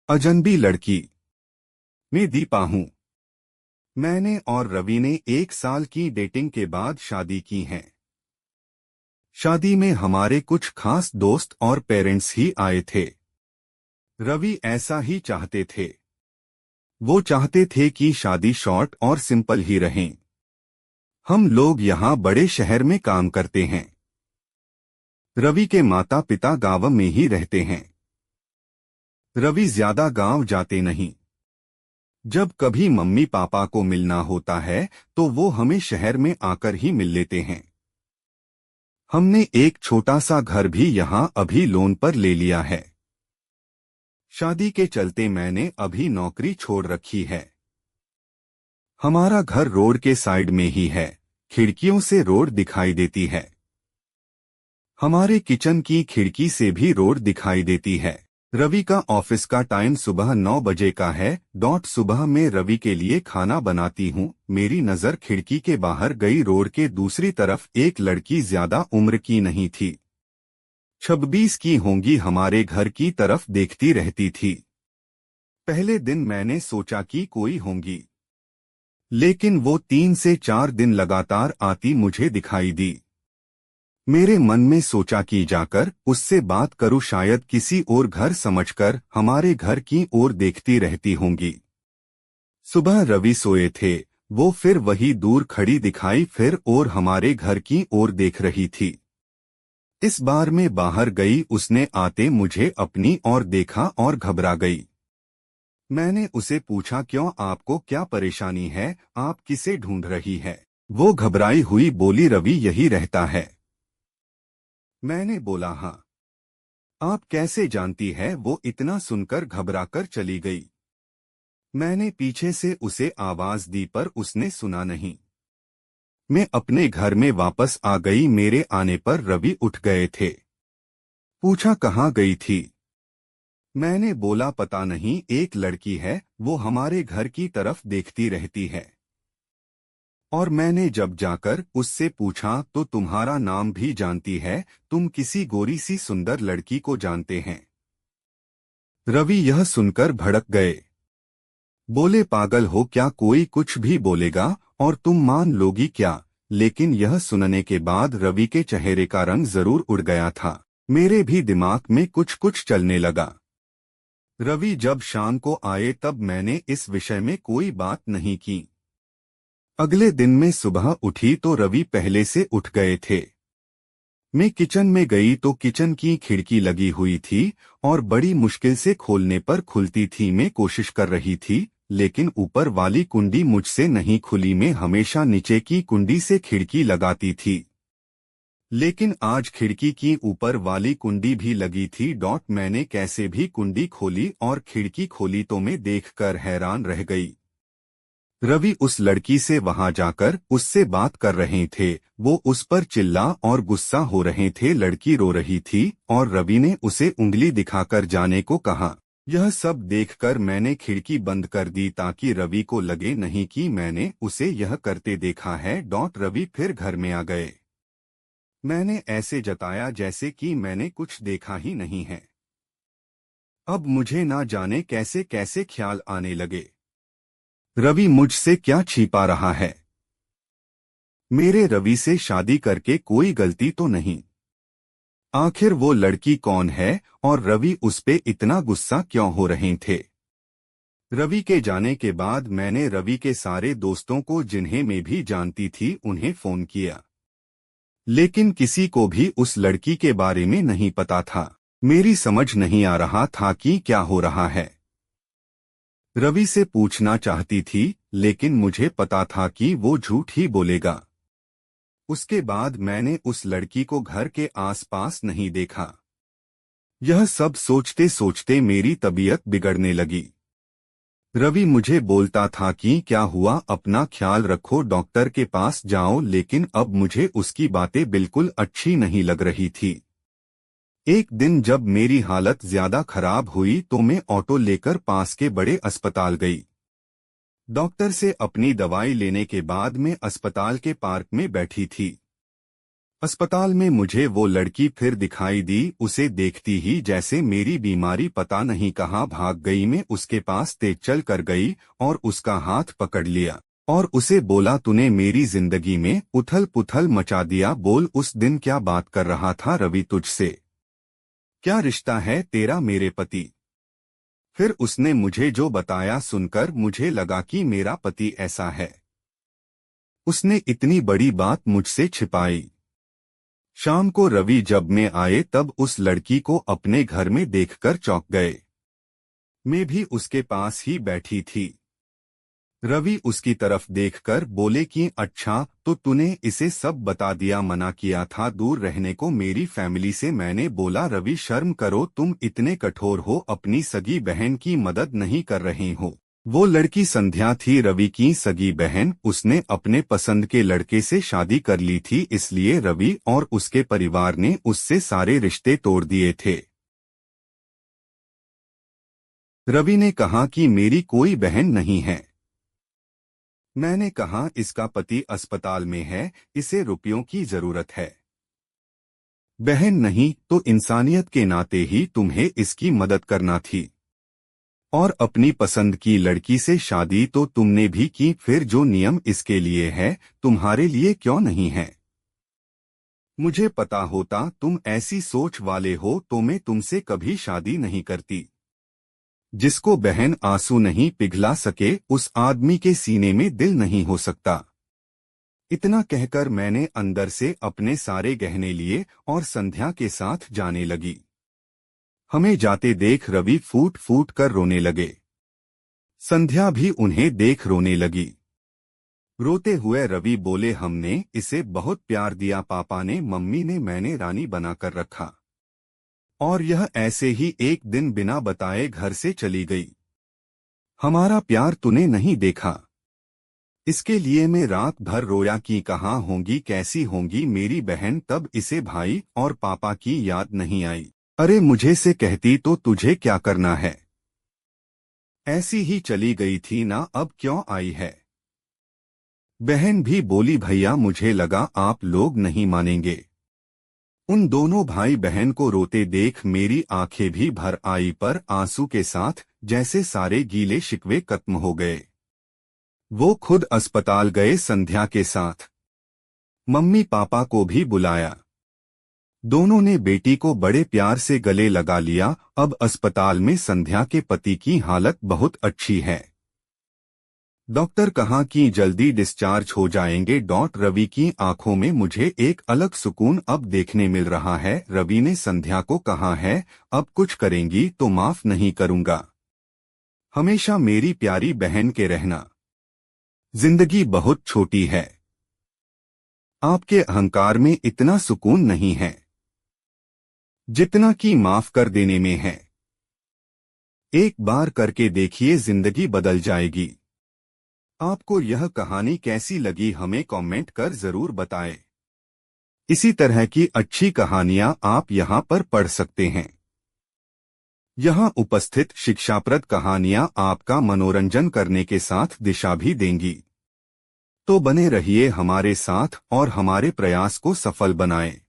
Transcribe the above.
अजनबी लड़की मैं दीपा हूँ। मैंने और रवि ने 1 साल की डेटिंग के बाद शादी की है। शादी में हमारे कुछ खास दोस्त और पेरेंट्स ही आए थे। रवि ऐसा ही चाहते थे। वो चाहते थे कि शादी शॉर्ट और सिंपल ही रहें। हम लोग यहाँ बड़े शहर में काम करते हैं। रवि के माता पिता गांव में ही रहते हैं। रवि ज्यादा गांव जाते नहीं। जब कभी मम्मी पापा को मिलना होता है तो वो हमें शहर में आकर ही मिल लेते हैं। हमने एक छोटा सा घर भी यहाँ अभी लोन पर ले लिया है। शादी के चलते मैंने अभी नौकरी छोड़ रखी है। हमारा घर रोड के साइड में ही है। खिड़कियों से रोड दिखाई देती है। हमारे किचन की खिड़की से भी रोड दिखाई देती है। रवि का ऑफिस का टाइम सुबह 9 बजे का है। सुबह में रवि के लिए खाना बनाती हूँ। मेरी नजर खिड़की के बाहर गई। रोड के दूसरी तरफ एक लड़की ज्यादा उम्र की नहीं थी, 26 की होंगी, हमारे घर की तरफ देखती रहती थी। पहले दिन मैंने सोचा कि कोई होंगी, लेकिन वो 3 से 4 दिन लगातार आती मुझे दिखाई दी। मेरे मन में सोचा कि जाकर उससे बात करूं, शायद किसी और घर समझकर हमारे घर की ओर देखती रहती होंगी। सुबह रवि सोए थे। वो फिर वही दूर खड़ी दिखाई, फिर और हमारे घर की ओर देख रही थी। इस बार मैं बाहर गई। उसने आते मुझे अपनी ओर देखा और घबरा गई। मैंने उसे पूछा, क्यों, आपको क्या परेशानी है, आप किसे ढूंढ रही है? वो घबराई हुई बोली, रवि यही रहता है। मैंने बोला, हाँ। आप कैसे जानती है? वो इतना सुनकर घबराकर चली गई। मैंने पीछे से उसे आवाज दी पर उसने सुना नहीं। मैं अपने घर में वापस आ गई। मेरे आने पर रवि उठ गए थे। पूछा, कहाँ गई थी? मैंने बोला, पता नहीं, एक लड़की है, वो हमारे घर की तरफ देखती रहती है। और मैंने जब जाकर उससे पूछा तो तुम्हारा नाम भी जानती है, तुम किसी गोरी सी सुंदर लड़की को जानते हैं। रवि यह सुनकर भड़क गए। बोले, पागल हो क्या? कोई कुछ भी बोलेगा और तुम मान लोगी क्या? लेकिन यह सुनने के बाद रवि के चेहरे का रंग जरूर उड़ गया था। मेरे भी दिमाग में कुछ कुछ चलने लगा। रवि जब शाम को आए तब मैंने इस विषय में कोई बात नहीं की। अगले दिन में सुबह उठी तो रवि पहले से उठ गए थे। मैं किचन में गई तो किचन की खिड़की लगी हुई थी और बड़ी मुश्किल से खोलने पर खुलती थी। मैं कोशिश कर रही थी, लेकिन ऊपर वाली कुंडी मुझसे नहीं खुली। मैं हमेशा नीचे की कुंडी से खिड़की लगाती थी, लेकिन आज खिड़की की ऊपर वाली कुंडी भी लगी थी। मैंने कैसे भी कुंडी खोली और खिड़की खोली तो मैं देखकर हैरान रह गई। रवि उस लड़की से वहां जाकर उससे बात कर रहे थे। वो उस पर चिल्ला और गुस्सा हो रहे थे। लड़की रो रही थी और रवि ने उसे उंगली दिखाकर जाने को कहा। यह सब देखकर मैंने खिड़की बंद कर दी ताकि रवि को लगे नहीं कि मैंने उसे यह करते देखा है। रवि फिर घर में आ गए। मैंने ऐसे जताया जैसे कि मैंने कुछ देखा ही नहीं है। अब मुझे ना जाने कैसे कैसे ख्याल आने लगे। रवि मुझसे क्या छिपा रहा है? मेरे रवि से शादी करके कोई गलती तो नहीं? आखिर वो लड़की कौन है और रवि उस पे इतना गुस्सा क्यों हो रहे थे? रवि के जाने के बाद मैंने रवि के सारे दोस्तों को, जिन्हें मैं भी जानती थी, उन्हें फोन किया, लेकिन किसी को भी उस लड़की के बारे में नहीं पता था। मेरी समझ नहीं आ रहा था कि क्या हो रहा है। रवि से पूछना चाहती थी, लेकिन मुझे पता था कि वो झूठ ही बोलेगा। उसके बाद मैंने उस लड़की को घर के आसपास नहीं देखा। यह सब सोचते सोचते मेरी तबीयत बिगड़ने लगी। रवि मुझे बोलता था कि क्या हुआ, अपना ख्याल रखो, डॉक्टर के पास जाओ, लेकिन अब मुझे उसकी बातें बिल्कुल अच्छी नहीं लग रही थी। एक दिन जब मेरी हालत ज्यादा खराब हुई तो मैं ऑटो लेकर पास के बड़े अस्पताल गई। डॉक्टर से अपनी दवाई लेने के बाद मैं अस्पताल के पार्क में बैठी थी। अस्पताल में मुझे वो लड़की फिर दिखाई दी। उसे देखती ही जैसे मेरी बीमारी पता नहीं कहाँ भाग गई। मैं उसके पास तेज चल कर गई और उसका हाथ पकड़ लिया और उसे बोला, तूने मेरी जिंदगी में उथल पुथल मचा दिया। बोल, उस दिन क्या बात कर रहा था रवि तुझसे? क्या रिश्ता है तेरा मेरे पति? फिर उसने मुझे जो बताया सुनकर मुझे लगा कि मेरा पति ऐसा है। उसने इतनी बड़ी बात मुझसे छिपाई। शाम को रवि जब मैं आए तब उस लड़की को अपने घर में देखकर चौंक गए। मैं भी उसके पास ही बैठी थी। रवि उसकी तरफ देखकर बोले कि अच्छा तो तूने इसे सब बता दिया, मना किया था दूर रहने को मेरी फैमिली से। मैंने बोला, रवि शर्म करो, तुम इतने कठोर हो, अपनी सगी बहन की मदद नहीं कर रहे हो। वो लड़की संध्या थी, रवि की सगी बहन। उसने अपने पसंद के लड़के से शादी कर ली थी, इसलिए रवि और उसके परिवार ने उससे सारे रिश्ते तोड़ दिए थे। रवि ने कहा कि मेरी कोई बहन नहीं है। मैंने कहा, इसका पति अस्पताल में है, इसे रुपयों की जरूरत है। बहन नहीं तो इंसानियत के नाते ही तुम्हें इसकी मदद करना थी। और अपनी पसंद की लड़की से शादी तो तुमने भी की, फिर जो नियम इसके लिए है तुम्हारे लिए क्यों नहीं है? मुझे पता होता तुम ऐसी सोच वाले हो तो मैं तुमसे कभी शादी नहीं करती। जिसको बहन आंसू नहीं पिघला सके उस आदमी के सीने में दिल नहीं हो सकता। इतना कहकर मैंने अंदर से अपने सारे गहने लिए और संध्या के साथ जाने लगी। हमें जाते देख रवि फूट फूट कर रोने लगे। संध्या भी उन्हें देख रोने लगी। रोते हुए रवि बोले, हमने इसे बहुत प्यार दिया, पापा ने, मम्मी ने, मैंने रानी बनाकर रखा और यह ऐसे ही एक दिन बिना बताए घर से चली गई। हमारा प्यार तूने नहीं देखा। इसके लिए मैं रात भर रोया कि कहाँ होंगी, कैसी होंगी मेरी बहन। तब इसे भाई और पापा की याद नहीं आई। अरे मुझे से कहती तो तुझे क्या करना है? ऐसी ही चली गई थी ना, अब क्यों आई है? बहन भी बोली, भैया मुझे लगा आप लोग नहीं मानेंगे। उन दोनों भाई बहन को रोते देख मेरी आंखें भी भर आई, पर आंसू के साथ, जैसे सारे गीले शिकवे खत्म हो गए। वो खुद अस्पताल गए संध्या के साथ। मम्मी पापा को भी बुलाया। दोनों ने बेटी को बड़े प्यार से गले लगा लिया। अब अस्पताल में संध्या के पति की हालत बहुत अच्छी है। डॉक्टर कहा कि जल्दी डिस्चार्ज हो जाएंगे। रवि की आंखों में मुझे एक अलग सुकून अब देखने मिल रहा है। रवि ने संध्या को कहा है, अब कुछ करेंगी तो माफ नहीं करूंगा। हमेशा मेरी प्यारी बहन के रहना। जिंदगी बहुत छोटी है। आपके अहंकार में इतना सुकून नहीं है जितना कि माफ कर देने में है। एक बार करके देखिए, जिंदगी बदल जाएगी। आपको यह कहानी कैसी लगी हमें कमेंट कर जरूर बताएं। इसी तरह की अच्छी कहानियां आप यहां पर पढ़ सकते हैं। यहां उपस्थित शिक्षाप्रद कहानियां आपका मनोरंजन करने के साथ दिशा भी देंगी। तो बने रहिए हमारे साथ और हमारे प्रयास को सफल बनाएं।